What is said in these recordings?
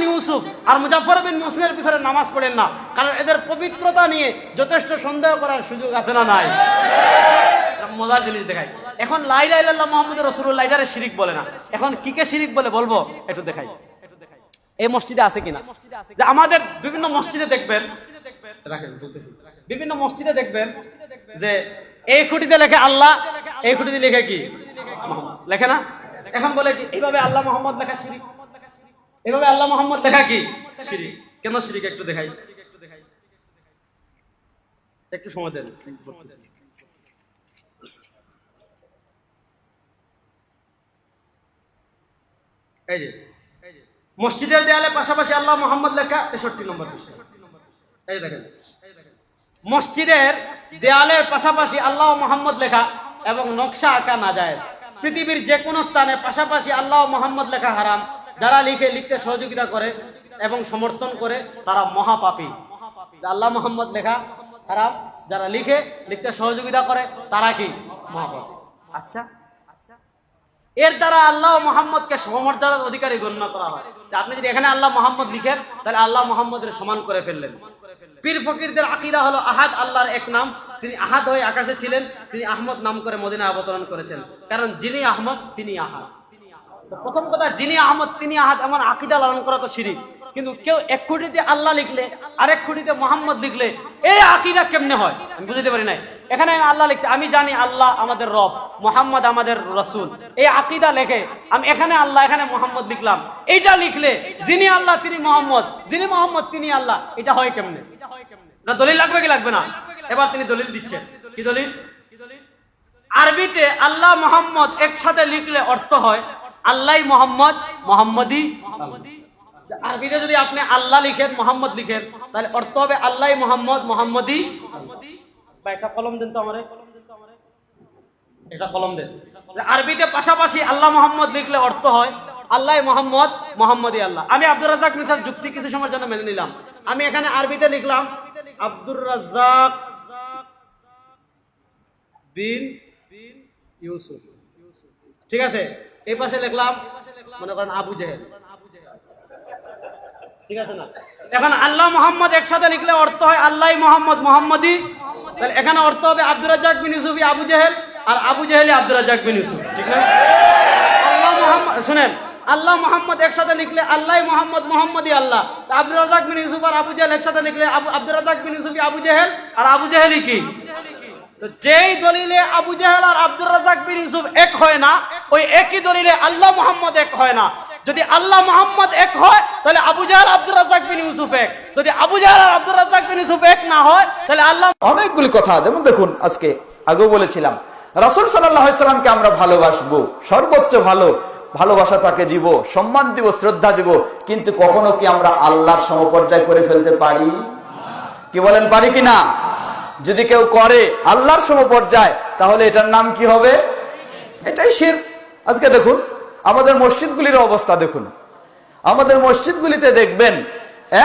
বিন ইউসুফ আর মুজাফফর বিন মুহসিনের পিছনে নামাজ পড়েন না, কারণ এদের পবিত্রতা নিয়ে যথেষ্ট সন্দেহ করার সুযোগ আছে না নাই? মজার জিনিস দেখাই। এখন লা ইলাহা ইল্লাল্লাহ মুহাম্মাদুর রাসূলুল্লাহ এটারে শিরিক বলে না, এখন কিকে শিরিক বলে বলবো একটু দেখাই। এই মসজিদে আছে কিনা, যে আমাদের বিভিন্ন মসজিদে দেখবেন, বিভিন্ন মসজিদে দেখবেন যে এই খুঁটিতে লেখে আল্লাহ, এই খুঁটিতে লেখে কি লেখে না। এখন বলে কি এইভাবে আল্লাহ মোহাম্মদ লেখা শিরিক, এইভাবে আল্লাহ মোহাম্মদ লেখা কি শিরিক। কেন শিরিক একটু দেখাই, একটু সময় দেন। এই যে মসজিদের দেয়ালে পাশাপাশি আল্লাহ মোহাম্মদ লেখা 63 নম্বর পৃষ্ঠা। এই দেখেন, মসজিদের দেয়ালের পাশাপাশি আল্লাহ মোহাম্মদ লেখা এবং নকশা আঁকা না যায়। পৃথিবীর যে কোনো স্থানে পাশাপাশি আল্লাহ মোহাম্মদ লেখা হারাম। যারা লিখতে সহযোগিতা করে এবং সমর্থন করে তারা মহাপাপী। আল্লাহ মোহাম্মদ লেখা হারাম, যারা লিখতে সহযোগিতা করে তারা কি মহাপাপী। আচ্ছা, এর দ্বারা আল্লাহ মোহাম্মদকে সমমর্যাদার অধিকারী গণ্য করা হয়। আপনি যদি এখানে আল্লাহ মোহাম্মদ লিখেন তাহলে আল্লাহ মোহাম্মদের সমান করে ফেললেন। পীর ফকিরদের আকীদা হলো আহাদ আল্লাহর এক নাম, তিনি আহাদ হয়ে আকাশে ছিলেন, তিনি আহমদ নাম করে মদিনায় অবতরণ করেছেন, কারণ যিনি আহমদ তিনি আহাদ। প্রথম কথা, যিনি আহমদ তিনি আহাদ এমন আকীদা লালন করা তো শিরিক। কিন্তু কেউ এক খুঁটিতে আল্লাহ লিখলে আরেক খুঁটিতে মোহাম্মদ লিখলে এই আকীদা কেমনে হয় আমি বুঝতে পারি নাই। এখানে আল্লাহ লিখছে, আমি জানি আল্লাহ আমাদের রব, মোহাম্মদ আমাদের রাসূল, এই আকীদা লেখে আমি এখানে আল্লাহ এখানে মোহাম্মদ লিখলাম। এইটা লিখলে যিনি আল্লাহ তিনি মোহাম্মদ, যিনি মোহাম্মদ তিনি আল্লাহ, এটা হয় কেমনে? না দলিল লাগবে কি লাগবে না? এবার তিনি দলিল দিচ্ছেন। কি দলিল? আরবিতে আল্লাহ মোহাম্মদ একসাথে লিখলে অর্থ হয় আল্লাহ মোহাম্মদ, মোহাম্মদী। আরবিতে যদি আপনি আল্লাহ লিখেন মোহাম্মদ লিখেন তাহলে অর্থ হবে আল্লাহ মোহাম্মদ, মোহাম্মদী। বা একটা কলম দেন তো আমারে, একটা কলম দেন। আরবিতে পাশাপাশি আল্লাহ মোহাম্মদ লিখলে অর্থ হয় আল্লাহ মোহাম্মদ, মোহাম্মদী আল্লাহ। আমি আব্দুর রাজ্জাক মিসার যুক্তি কিছু সময়ের জন্য মেনে নিলাম। আমি এখানে আরবিতে লিখলাম আব্দুর রাজ্জাক বিন ইউসুফ, ঠিক আছে। এই পাশে লিখলাম মনে করেন আবু জেহেল, ঠিক আছে না? এখন আল্লাহ মোহাম্মদ একসাথে লিখলে অর্থ হয় আল্লাহ মোহাম্মদ, মোহাম্মদী। তাহলে এখানে অর্থ হবে আব্দুর রাজ্জাক বিন ইউসুফ আবু জেহেল, আর আবু জেহেল আব্দুর রাজ্জাক বিন ইউসুফ, ঠিক না? আল্লাহ মোহাম্মদ, শুনেন, আল্লাহ মোহাম্মদ একসাথে লিখলে আল্লাহ মোহাম্মদ, মোহাম্মদী আল্লাহ। তা আব্দুর রাজ্জাক বিন ইউসুফ আর আবু জেহেল একসাথে লিখলে আব্দুর রাজ্জাক বিন ইউসুফ আবু জেহেল, আর আবু জেহেলই কি? তো যেই দলিলে আবু জেহেল আর আব্দুর রাজ্জাক বিন ইউসুফ এক হয় না, ওই একই দলিলে আল্লাহ মোহাম্মদ এক হয় না। যদি আল্লাহ মোহাম্মদ এক হয় তাহলে আবু জেহেল আব্দুর রাজ্জাক বিন ইউসুফ এক, যদি আবু জেহেল আর আব্দুর রাজ্জাক বিন ইউসুফ এক না হয় তাহলে আল্লাহ। অনেকগুলি কথা, যেমন দেখুন আজকে আগেও বলেছিলাম রাসূল সাল্লাল্লাহু আলাইহি সাল্লামকে আমরা ভালোবাসবো, সর্বোচ্চ ভালোবাসা তাকে দিব, সম্মান দিব, শ্রদ্ধা দিব, কিন্তু কখনো কি আমরা আল্লাহর সমপর্যায় করে ফেলতে পারি? কি বলেন, পারি কিনা? যদি কেউ করে আল্লাহর সমপর্যায় তাহলে এটার নাম কি হবে? এটাই শিরক। আজকে দেখুন আমাদের মসজিদগুলির অবস্থা দেখুন, আমাদের মসজিদগুলিতে দেখবেন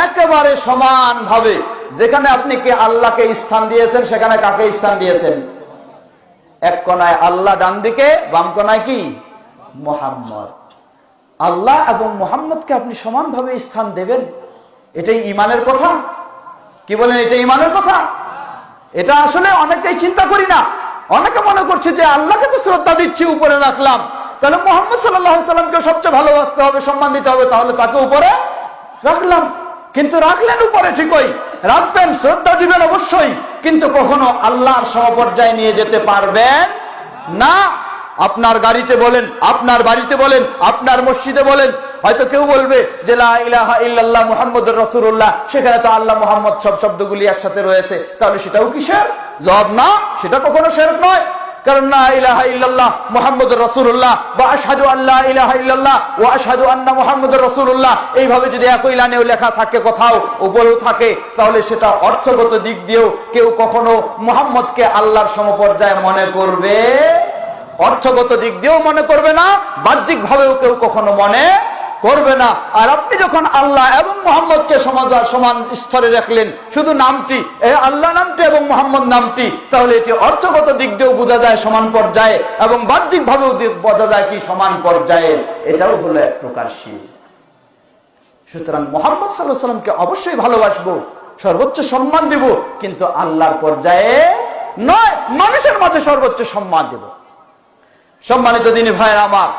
একেবারে সমান ভাবে যেখানে আপনি কি আল্লাহকে স্থান দিয়েছেন সেখানে কাকে স্থান দিয়েছেন? এক কোনায় আল্লাহ, ডান দিকে, বাম কোনায় কি মুহাম্মদ। আল্লাহ এবং মুহাম্মদকে আপনি সমানভাবে স্থান দেবেন, এটাই ঈমানের কথা। কি বলেন, এটা ঈমানের কথা? এটা আসলে অনেকেই চিন্তা করি না। অনেকে মনে করছে যে আল্লাহকে তো শ্রদ্ধা দিচ্ছি, উপরে রাখলাম, তাহলে মুহাম্মদ সাল্লাল্লাহু আলাইহি সাল্লামকে সবচেয়ে ভালোবাসতে হবে, সম্মান দিতে হবে, তাহলে তাকে উপরে রাখলাম। কিন্তু রাখলেন উপরে, ঠিকই রাখবেন, শ্রদ্ধা দিবেন অবশ্যই, কিন্তু কখনো আল্লাহর সমপর্যায়ে নিয়ে যেতে পারবেন না। আপনার গাড়িতে বলেন, আপনার বাড়িতে বলেন, আপনার মসজিদে বলেন, হয়তো কেউ বলবে যে লা ইলাহা ইল্লাল্লাহ মুহাম্মাদুর রাসূলুল্লাহ, সেখানে তো আল্লাহ মুহাম্মদ সব শব্দগুলি একসাথে রয়েছে, তাহলে সেটাও কি শিরক? জবাব না, সেটা কখনো শিরক নয়। কারণ লা ইলাহা ইল্লাল্লাহ মুহাম্মাদুর রাসূলুল্লাহ বা আশহাদু আল্লা ইলাহা ইল্লাল্লাহ ওয়া আশহাদু আন্না মুহাম্মাদুর রাসূলুল্লাহ এইভাবে যদি একই লাইনেও লেখা থাকে, কোথাও উপরেও থাকে, তাহলে সেটা অর্থগত দিক দিয়েও কেউ কখনো মুহাম্মদকে আল্লাহর সমপর্যায়ে মনে করবে, অর্থগত দিক দিয়েও মনে করবে না, বাহ্যিক ভাবেও কেউ কখনো মনে করবে না। আর আপনি যখন আল্লাহ এবং মুহাম্মদকে সমান স্তরে রাখলেন, শুধু নামটি, আল্লাহ নামটি এবং মুহাম্মদ নামটি, তাহলে এটি অর্থগত দিক দিয়েও বোঝা যায় সমান পর্যায়ে এবং বাহ্যিক ভাবেও বোঝা যায় কি সমান পর্যায়ে। এটাও হলো এক প্রকার শিরক। সুতরাং মুহাম্মদ সাল্লাল্লাহু আলাইহি ওয়াসাল্লামকে অবশ্যই ভালোবাসবো, সর্বোচ্চ সম্মান দেব, কিন্তু আল্লাহর পর্যায়ে নয়, মানুষের মাঝে সর্বোচ্চ সম্মান দেব। সম্মানিত দিনী ভাইয়েরা আমার,